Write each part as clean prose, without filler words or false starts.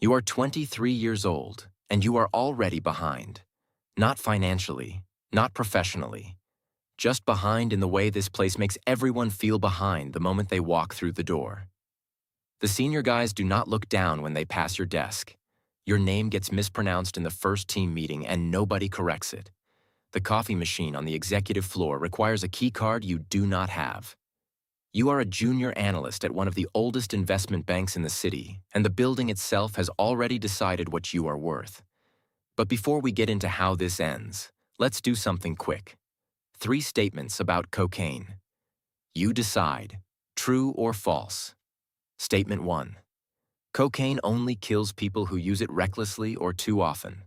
You are 23 years old, and you are already behind. Not financially, not professionally. Just behind in the way this place makes everyone feel behind the moment they walk through the door. The senior guys do not look down when they pass your desk. Your name gets mispronounced in the first team meeting and nobody corrects it. The coffee machine on the executive floor requires a key card you do not have. You are a junior analyst at one of the oldest investment banks in the city, and the building itself has already decided what you are worth. But before we get into how this ends, let's do something quick. 3 statements about cocaine. You decide, true or false. Statement 1. Cocaine only kills people who use it recklessly or too often.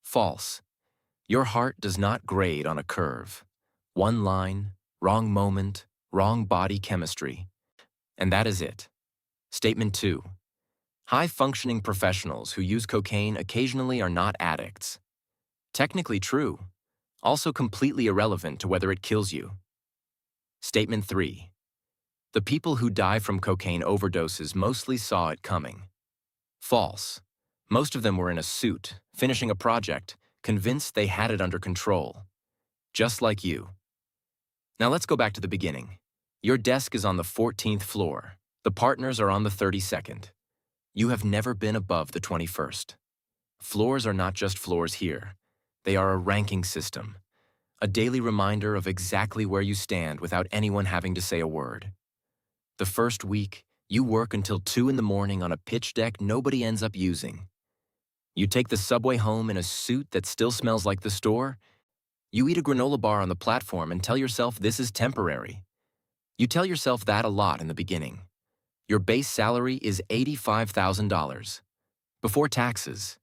False. Your heart does not grade on a curve. One line, wrong moment, wrong body chemistry. And that is it. Statement 2. High-functioning professionals who use cocaine occasionally are not addicts. Technically true, also completely irrelevant to whether it kills you. Statement 3. The people who die from cocaine overdoses mostly saw it coming. False. Most of them were in a suit, finishing a project, convinced they had it under control. Just like you. Now let's go back to the beginning. Your desk is on the 14th floor. The partners are on the 32nd. You have never been above the 21st. Floors are not just floors here. They are a ranking system. A daily reminder of exactly where you stand without anyone having to say a word. The first week, you work until 2 in the morning on a pitch deck nobody ends up using. You take the subway home in a suit that still smells like the store. You eat a granola bar on the platform and tell yourself this is temporary. You tell yourself that a lot in the beginning. Your base salary is $85,000. Before taxes.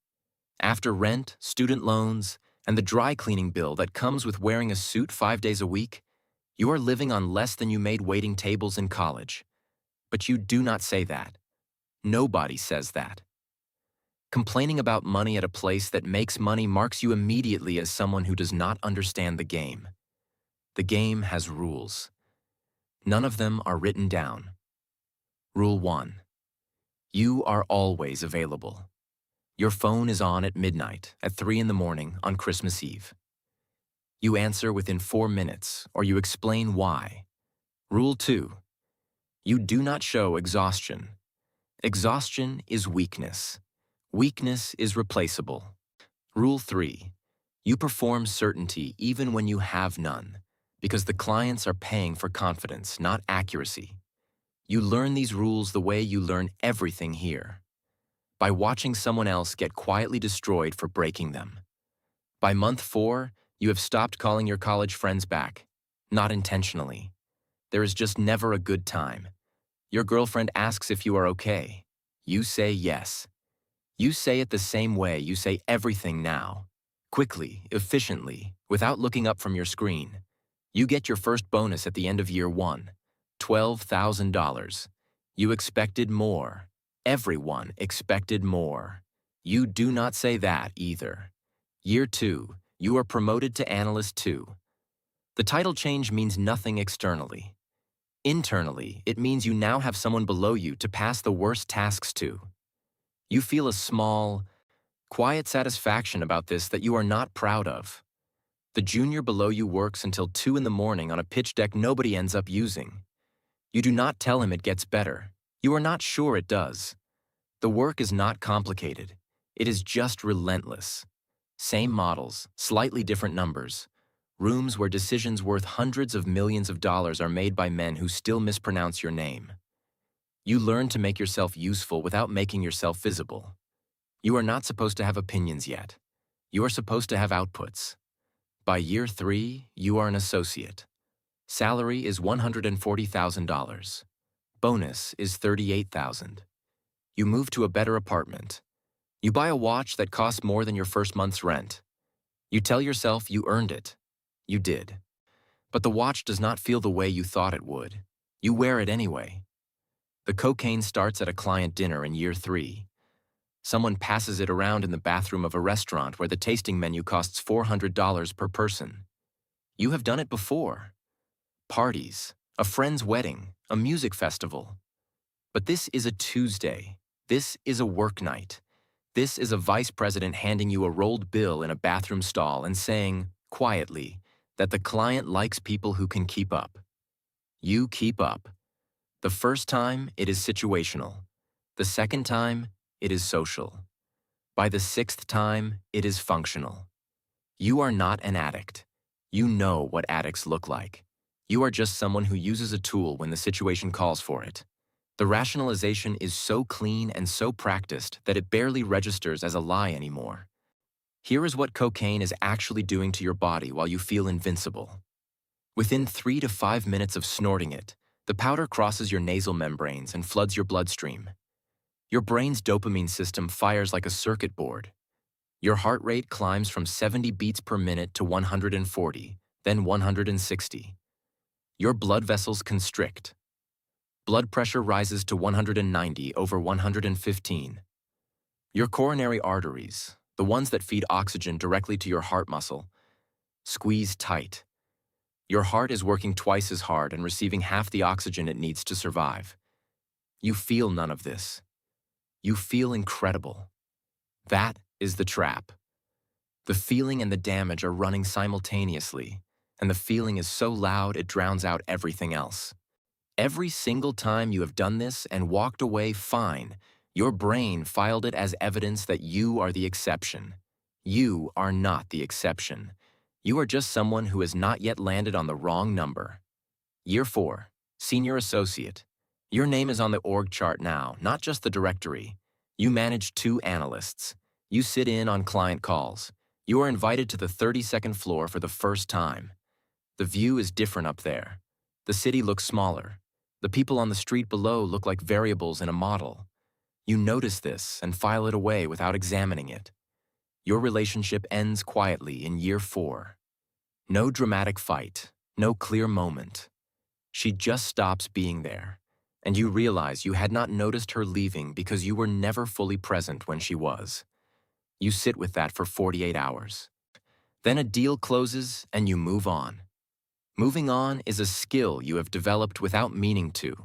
After rent, student loans, and the dry cleaning bill that comes with wearing a suit 5 days a week, you are living on less than you made waiting tables in college. But you do not say that. Nobody says that. Complaining about money at a place that makes money marks you immediately as someone who does not understand the game. The game has rules. None of them are written down. Rule 1. You are always available. Your phone is on at midnight, at 3 in the morning on Christmas Eve. You answer within 4 minutes, or you explain why. Rule 2. You do not show exhaustion. Exhaustion is weakness. Weakness is replaceable. Rule 3. You perform certainty even when you have none, because the clients are paying for confidence, not accuracy. You learn these rules the way you learn everything here. By watching someone else get quietly destroyed for breaking them. By month 4, you have stopped calling your college friends back, not intentionally. There is just never a good time. Your girlfriend asks if you are okay. You say yes. You say it the same way you say everything now. Quickly, efficiently, without looking up from your screen. You get your first bonus at the end of year 1, $12,000. You expected more. Everyone expected more. You do not say that either. Year 2, you are promoted to analyst 2. The title change means nothing externally. Internally, it means you now have someone below you to pass the worst tasks to. You feel a small, quiet satisfaction about this that you are not proud of. The junior below you works until 2 in the morning on a pitch deck nobody ends up using. You do not tell him it gets better. You are not sure it does. The work is not complicated. It is just relentless. Same models, slightly different numbers. Rooms where decisions worth hundreds of millions of dollars are made by men who still mispronounce your name. You learn to make yourself useful without making yourself visible. You are not supposed to have opinions yet. You are supposed to have outputs. By year 3, you are an associate. Salary is $140,000. Bonus is $38,000. You move to a better apartment. You buy a watch that costs more than your first month's rent. You tell yourself you earned it. You did. But the watch does not feel the way you thought it would. You wear it anyway. The cocaine starts at a client dinner in year 3. Someone passes it around in the bathroom of a restaurant where the tasting menu costs $400 per person. You have done it before. Parties, a friend's wedding, a music festival. But this is a Tuesday. This is a work night. This is a vice president handing you a rolled bill in a bathroom stall and saying, quietly, that the client likes people who can keep up. You keep up. The first time, it is situational. The second time, it is social. By the sixth time, it is functional. You are not an addict. You know what addicts look like. You are just someone who uses a tool when the situation calls for it. The rationalization is so clean and so practiced that it barely registers as a lie anymore. Here is what cocaine is actually doing to your body while you feel invincible. Within 3 to 5 minutes of snorting it, the powder crosses your nasal membranes and floods your bloodstream. Your brain's dopamine system fires like a circuit board. Your heart rate climbs from 70 beats per minute to 140, then 160. Your blood vessels constrict. Blood pressure rises to 190 over 115. Your coronary arteries, the ones that feed oxygen directly to your heart muscle, squeeze tight. Your heart is working twice as hard and receiving half the oxygen it needs to survive. You feel none of this. You feel incredible. That is the trap. The feeling and the damage are running simultaneously, and the feeling is so loud it drowns out everything else. Every single time you have done this and walked away fine, your brain filed it as evidence that you are the exception. You are not the exception. You are just someone who has not yet landed on the wrong number. Year 4, Senior Associate. Your name is on the org chart now, not just the directory. You manage 2 analysts. You sit in on client calls. You are invited to the 32nd floor for the first time. The view is different up there. The city looks smaller. The people on the street below look like variables in a model. You notice this and file it away without examining it. Your relationship ends quietly in year 4. No dramatic fight, no clear moment. She just stops being there, and you realize you had not noticed her leaving because you were never fully present when she was. You sit with that for 48 hours. Then a deal closes and you move on. Moving on is a skill you have developed without meaning to.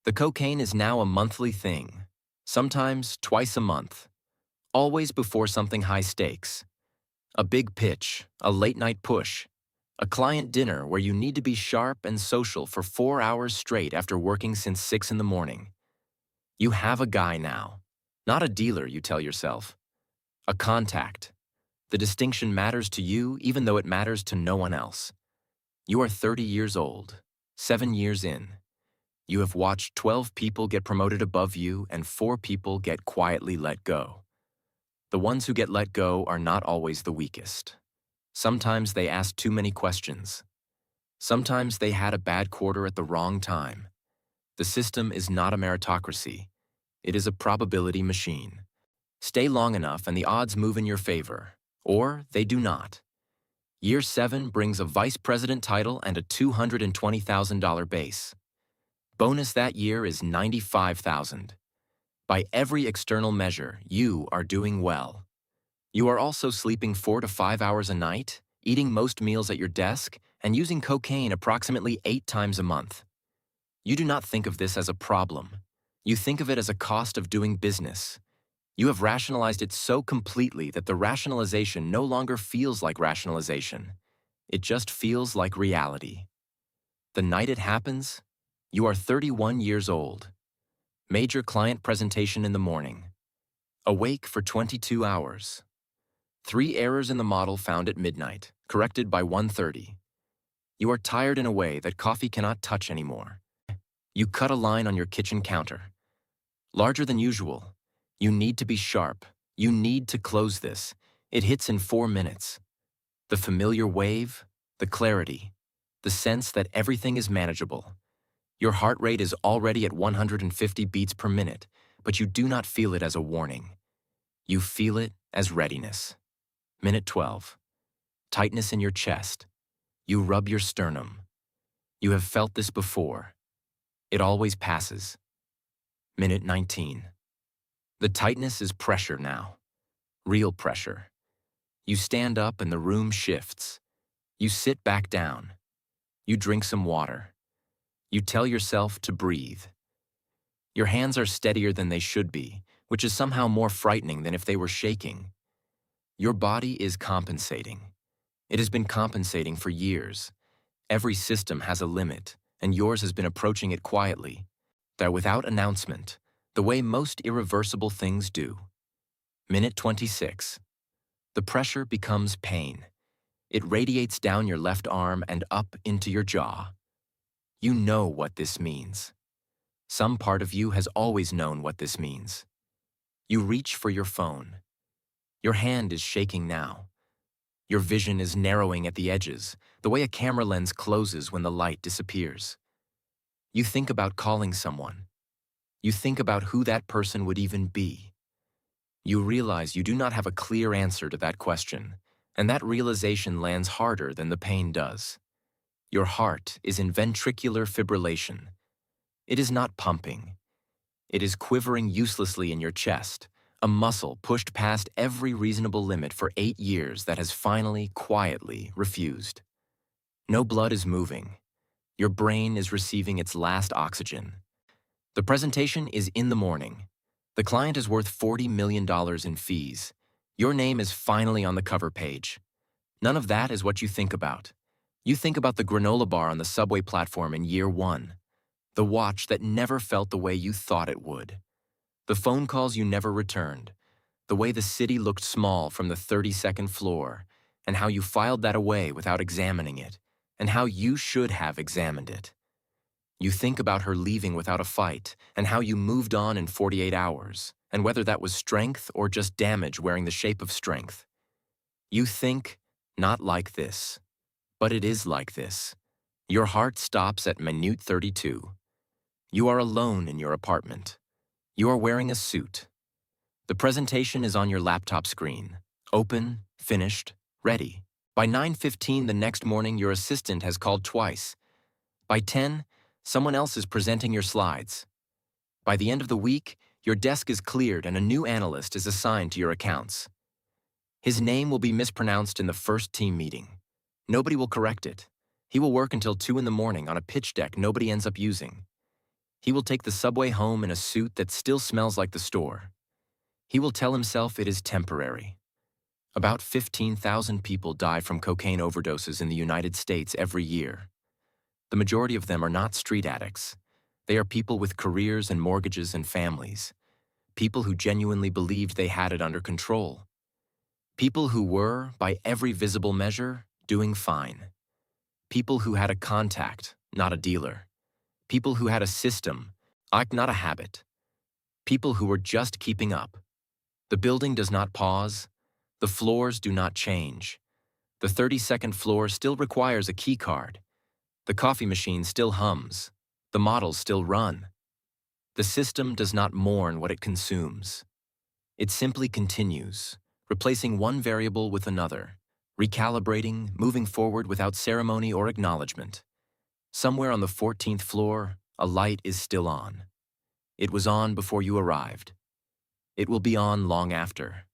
The cocaine is now a monthly thing, sometimes twice a month, always before something high stakes. A big pitch, a late-night push, a client dinner where you need to be sharp and social for 4 hours straight after working since 6 in the morning. You have a guy now. Not a dealer, you tell yourself. A contact. The distinction matters to you even though it matters to no one else. You are 30 years old, 7 years in. You have watched 12 people get promoted above you and 4 people get quietly let go. The ones who get let go are not always the weakest. Sometimes they ask too many questions. Sometimes they had a bad quarter at the wrong time. The system is not a meritocracy. It is a probability machine. Stay long enough and the odds move in your favor, or they do not. Year 7 brings a vice president title and a $220,000 base. Bonus that year is $95,000. By every external measure, you are doing well. You are also sleeping 4 to 5 hours a night, eating most meals at your desk, and using cocaine approximately 8 times a month. You do not think of this as a problem. You think of it as a cost of doing business. You have rationalized it so completely that the rationalization no longer feels like rationalization. It just feels like reality. The night it happens, you are 31 years old. Major client presentation in the morning. Awake for 22 hours. 3 errors in the model found at midnight, corrected by 1:30. You are tired in a way that coffee cannot touch anymore. You cut a line on your kitchen counter. Larger than usual. You need to be sharp. You need to close this. It hits in 4 minutes. The familiar wave, the clarity, the sense that everything is manageable. Your heart rate is already at 150 beats per minute, but you do not feel it as a warning. You feel it as readiness. Minute 12. Tightness in your chest. You rub your sternum. You have felt this before. It always passes. Minute 19. The tightness is pressure now. Real pressure. You stand up and the room shifts. You sit back down. You drink some water. You tell yourself to breathe. Your hands are steadier than they should be, which is somehow more frightening than if they were shaking. Your body is compensating. It has been compensating for years. Every system has a limit, and yours has been approaching it quietly, that without announcement, the way most irreversible things do. Minute 26. The pressure becomes pain. It radiates down your left arm and up into your jaw. You know what this means. Some part of you has always known what this means. You reach for your phone. Your hand is shaking now. Your vision is narrowing at the edges, the way a camera lens closes when the light disappears. You think about calling someone. You think about who that person would even be. You realize you do not have a clear answer to that question, and that realization lands harder than the pain does. Your heart is in ventricular fibrillation. It is not pumping. It is quivering uselessly in your chest, a muscle pushed past every reasonable limit for 8 years that has finally, quietly refused. No blood is moving. Your brain is receiving its last oxygen. The presentation is in the morning. The client is worth $40 million in fees. Your name is finally on the cover page. None of that is what you think about. You think about the granola bar on the subway platform in year 1, the watch that never felt the way you thought it would, the phone calls you never returned, the way the city looked small from the 32nd floor, and how you filed that away without examining it, and how you should have examined it. You think about her leaving without a fight, and how you moved on in 48 hours, and whether that was strength or just damage wearing the shape of strength. You think, not like this, but it is like this. Your heart stops at minute 32. You are alone in your apartment. You are wearing a suit. The presentation is on your laptop screen, open, finished, ready. By 9:15 the next morning, your assistant has called twice. By 10, someone else is presenting your slides. By the end of the week, your desk is cleared and a new analyst is assigned to your accounts. His name will be mispronounced in the first team meeting. Nobody will correct it. He will work until 2 in the morning on a pitch deck nobody ends up using. He will take the subway home in a suit that still smells like the store. He will tell himself it is temporary. About 15,000 people die from cocaine overdoses in the United States every year. The majority of them are not street addicts. They are people with careers and mortgages and families. People who genuinely believed they had it under control. People who were, by every visible measure, doing fine. People who had a contact, not a dealer. People who had a system, not a habit. People who were just keeping up. The building does not pause. The floors do not change. The 32nd floor still requires a key card. The coffee machine still hums. The models still run. The system does not mourn what it consumes. It simply continues, replacing one variable with another, recalibrating, moving forward without ceremony or acknowledgement. Somewhere on the 14th floor, a light is still on. It was on before you arrived. It will be on long after.